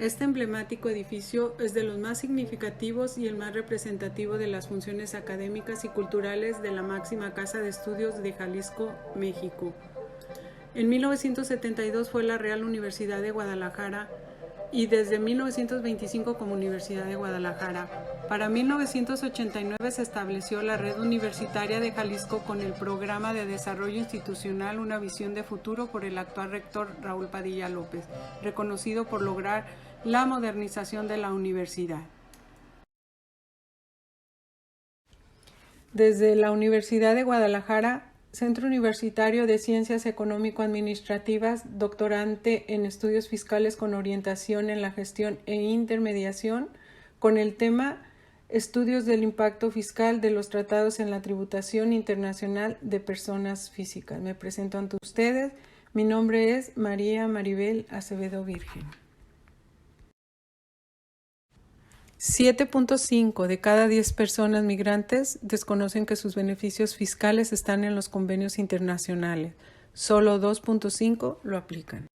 Este emblemático edificio es de los más significativos y el más representativo de las funciones académicas y culturales de la máxima casa de estudios de Jalisco, México. En 1972 fue la Real Universidad de Guadalajara y desde 1925 como Universidad de Guadalajara. Para 1989 se estableció la Red Universitaria de Jalisco con el Programa de Desarrollo Institucional Una Visión de Futuro por el actual rector Raúl Padilla López, reconocido por lograr la modernización de la universidad. Desde la Universidad de Guadalajara, Centro Universitario de Ciencias Económico-Administrativas, doctorante en Estudios Fiscales con orientación en la gestión e intermediación, con el tema Estudios del impacto fiscal de los tratados en la tributación internacional de personas físicas. Me presento ante ustedes. Mi nombre es María Maribel Acevedo Virgen. 7.5 de cada 10 personas migrantes desconocen que sus beneficios fiscales están en los convenios internacionales. Solo 2.5 lo aplican.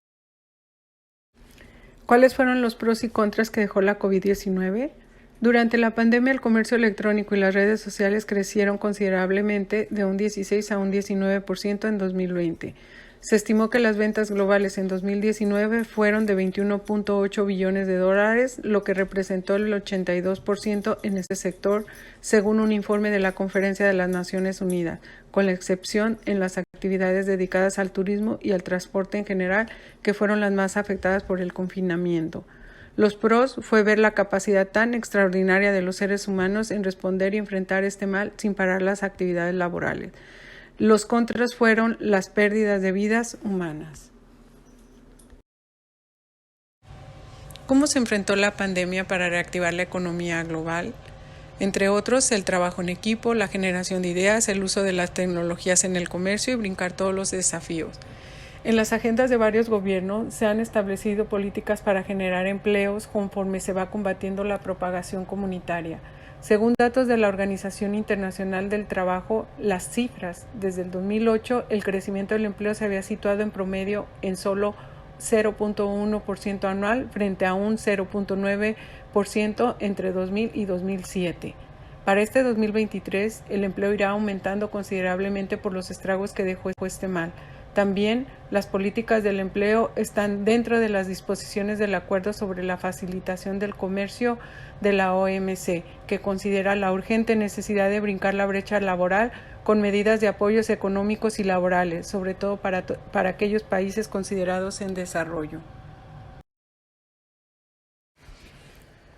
¿Cuáles fueron los pros y contras que dejó la COVID-19? Durante la pandemia, el comercio electrónico y las redes sociales crecieron considerablemente de un 16 a un 19% en 2020. Se estimó que las ventas globales en 2019 fueron de 21.8 billones de dólares, lo que representó el 82% en este sector, según un informe de la Conferencia de las Naciones Unidas, con la excepción en las actividades dedicadas al turismo y al transporte en general, que fueron las más afectadas por el confinamiento. Los pros fue ver la capacidad tan extraordinaria de los seres humanos en responder y enfrentar este mal sin parar las actividades laborales. Los contras fueron las pérdidas de vidas humanas. ¿Cómo se enfrentó la pandemia para reactivar la economía global? Entre otros, el trabajo en equipo, la generación de ideas, el uso de las tecnologías en el comercio y brincar todos los desafíos. En las agendas de varios gobiernos se han establecido políticas para generar empleos conforme se va combatiendo la propagación comunitaria. Según datos de la Organización Internacional del Trabajo, las cifras desde el 2008, el crecimiento del empleo se había situado en promedio en solo 0.1% anual frente a un 0.9% entre 2000 y 2007. Para este 2023, el empleo irá aumentando considerablemente por los estragos que dejó este mal. También las políticas del empleo están dentro de las disposiciones del Acuerdo sobre la Facilitación del Comercio de la OMC, que considera la urgente necesidad de brincar la brecha laboral con medidas de apoyos económicos y laborales, sobre todo para aquellos países considerados en desarrollo.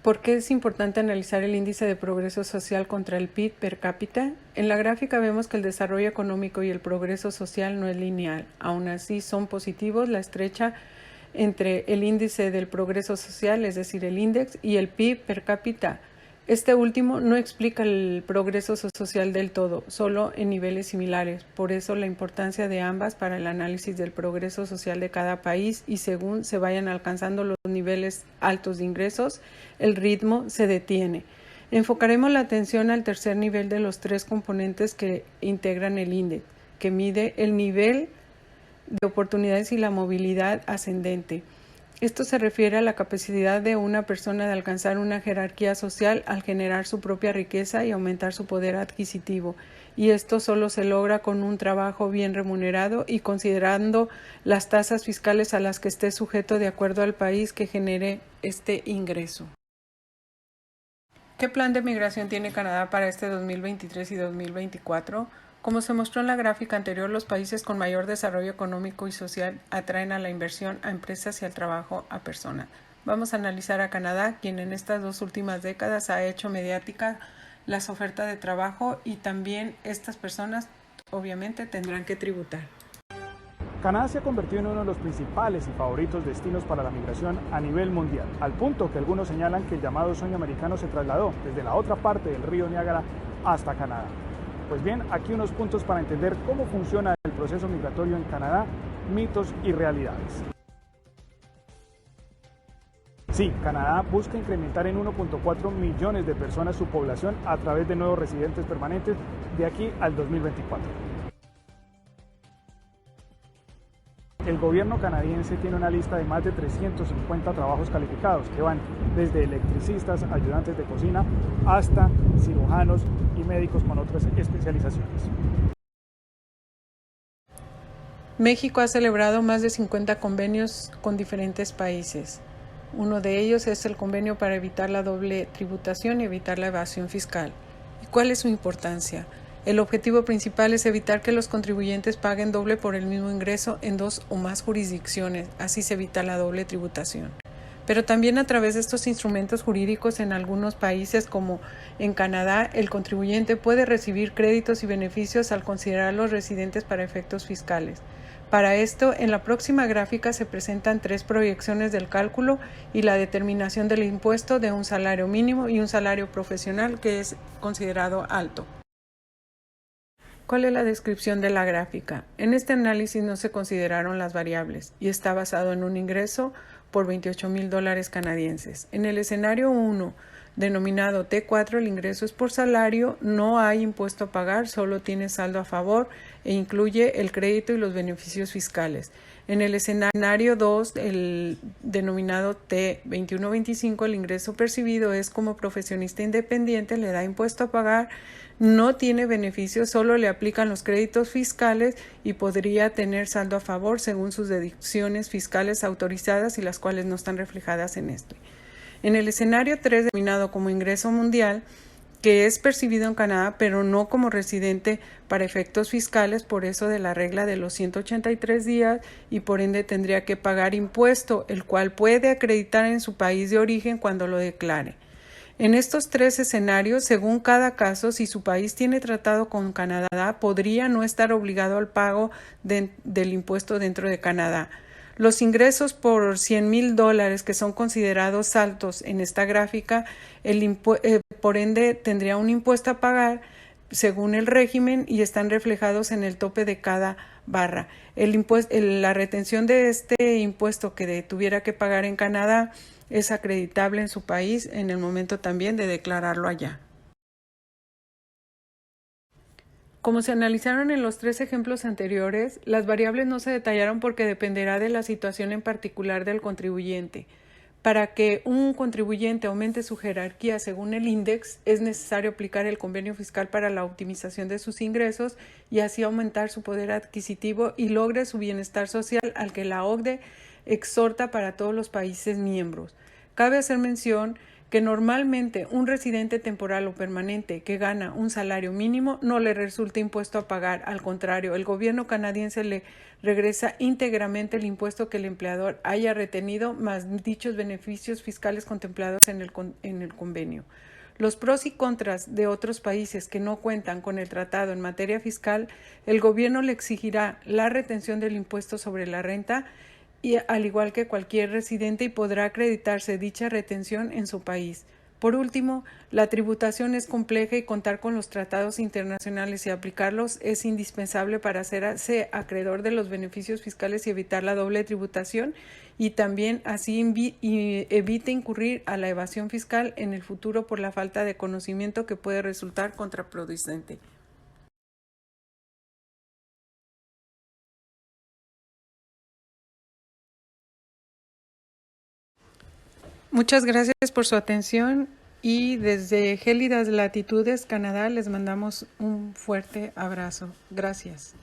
¿Por qué es importante analizar el índice de progreso social contra el PIB per cápita? En la gráfica vemos que el desarrollo económico y el progreso social no es lineal. Aún así, son positivos la estrecha entre el índice del progreso social, es decir, el índice, y el PIB per cápita. Este último no explica el progreso social del todo, solo en niveles similares. Por eso la importancia de ambas para el análisis del progreso social de cada país, y según se vayan alcanzando los niveles altos de ingresos, el ritmo se detiene. Enfocaremos la atención al tercer nivel de los tres componentes que integran el índice, que mide el nivel de oportunidades y la movilidad ascendente. Esto se refiere a la capacidad de una persona de alcanzar una jerarquía social al generar su propia riqueza y aumentar su poder adquisitivo. Y esto solo se logra con un trabajo bien remunerado y considerando las tasas fiscales a las que esté sujeto de acuerdo al país que genere este ingreso. ¿Qué plan de migración tiene Canadá para este 2023 y 2024? Como se mostró en la gráfica anterior, los países con mayor desarrollo económico y social atraen a la inversión, a empresas y al trabajo a personas. Vamos a analizar a Canadá, quien en estas 2 últimas décadas ha hecho mediática las ofertas de trabajo y también estas personas obviamente tendrán que tributar. Canadá se ha convertido en uno de los principales y favoritos destinos para la migración a nivel mundial, al punto que algunos señalan que el llamado sueño americano se trasladó desde la otra parte del río Niágara hasta Canadá. Pues bien, aquí unos puntos para entender cómo funciona el proceso migratorio en Canadá, mitos y realidades. Sí, Canadá busca incrementar en 1.4 millones de personas su población a través de nuevos residentes permanentes de aquí al 2024. El gobierno canadiense tiene una lista de más de 350 trabajos calificados que van desde electricistas, ayudantes de cocina, hasta cirujanos y médicos con otras especializaciones. México ha celebrado más de 50 convenios con diferentes países. Uno de ellos es el convenio para evitar la doble tributación y evitar la evasión fiscal. ¿Y cuál es su importancia? El objetivo principal es evitar que los contribuyentes paguen doble por el mismo ingreso en dos o más jurisdicciones, así se evita la doble tributación. Pero también a través de estos instrumentos jurídicos en algunos países como en Canadá, el contribuyente puede recibir créditos y beneficios al considerarlos residentes para efectos fiscales. Para esto, en la próxima gráfica se presentan 3 proyecciones del cálculo y la determinación del impuesto de un salario mínimo y un salario profesional que es considerado alto. ¿Cuál es la descripción de la gráfica? En este análisis no se consideraron las variables y está basado en un ingreso por $28,000 canadienses. En el escenario 1, denominado T4, el ingreso es por salario, no hay impuesto a pagar, solo tiene saldo a favor e incluye el crédito y los beneficios fiscales. En el escenario 2, el denominado T21-25, el ingreso percibido es como profesionista independiente, le da impuesto a pagar, no tiene beneficios, solo le aplican los créditos fiscales y podría tener saldo a favor según sus deducciones fiscales autorizadas y las cuales no están reflejadas en esto. En el escenario 3, denominado como ingreso mundial, que es percibido en Canadá, pero no como residente para efectos fiscales, por eso de la regla de los 183 días, y por ende tendría que pagar impuesto, el cual puede acreditar en su país de origen cuando lo declare. En estos 3 escenarios, según cada caso, si su país tiene tratado con Canadá, podría no estar obligado al pago del impuesto dentro de Canadá. Los ingresos por $100,000 que son considerados altos en esta gráfica, por ende tendría un impuesto a pagar según el régimen y están reflejados en el tope de cada barra. La retención de este impuesto que tuviera que pagar en Canadá es acreditable en su país en el momento también de declararlo allá. Como se analizaron en los 3 ejemplos anteriores, las variables no se detallaron porque dependerá de la situación en particular del contribuyente. Para que un contribuyente aumente su jerarquía según el índice, es necesario aplicar el convenio fiscal para la optimización de sus ingresos y así aumentar su poder adquisitivo y logre su bienestar social al que la OCDE exhorta para todos los países miembros. Cabe hacer mención que normalmente un residente temporal o permanente que gana un salario mínimo no le resulta impuesto a pagar. Al contrario, el gobierno canadiense le regresa íntegramente el impuesto que el empleador haya retenido, más dichos beneficios fiscales contemplados en el convenio. Los pros y contras de otros países que no cuentan con el tratado en materia fiscal, el gobierno le exigirá la retención del impuesto sobre la renta y al igual que cualquier residente y podrá acreditarse dicha retención en su país. Por último, la tributación es compleja y contar con los tratados internacionales y aplicarlos es indispensable para hacerse acreedor de los beneficios fiscales y evitar la doble tributación y también así evite incurrir a la evasión fiscal en el futuro por la falta de conocimiento que puede resultar contraproducente. Muchas gracias por su atención y desde gélidas latitudes, Canadá, les mandamos un fuerte abrazo. Gracias.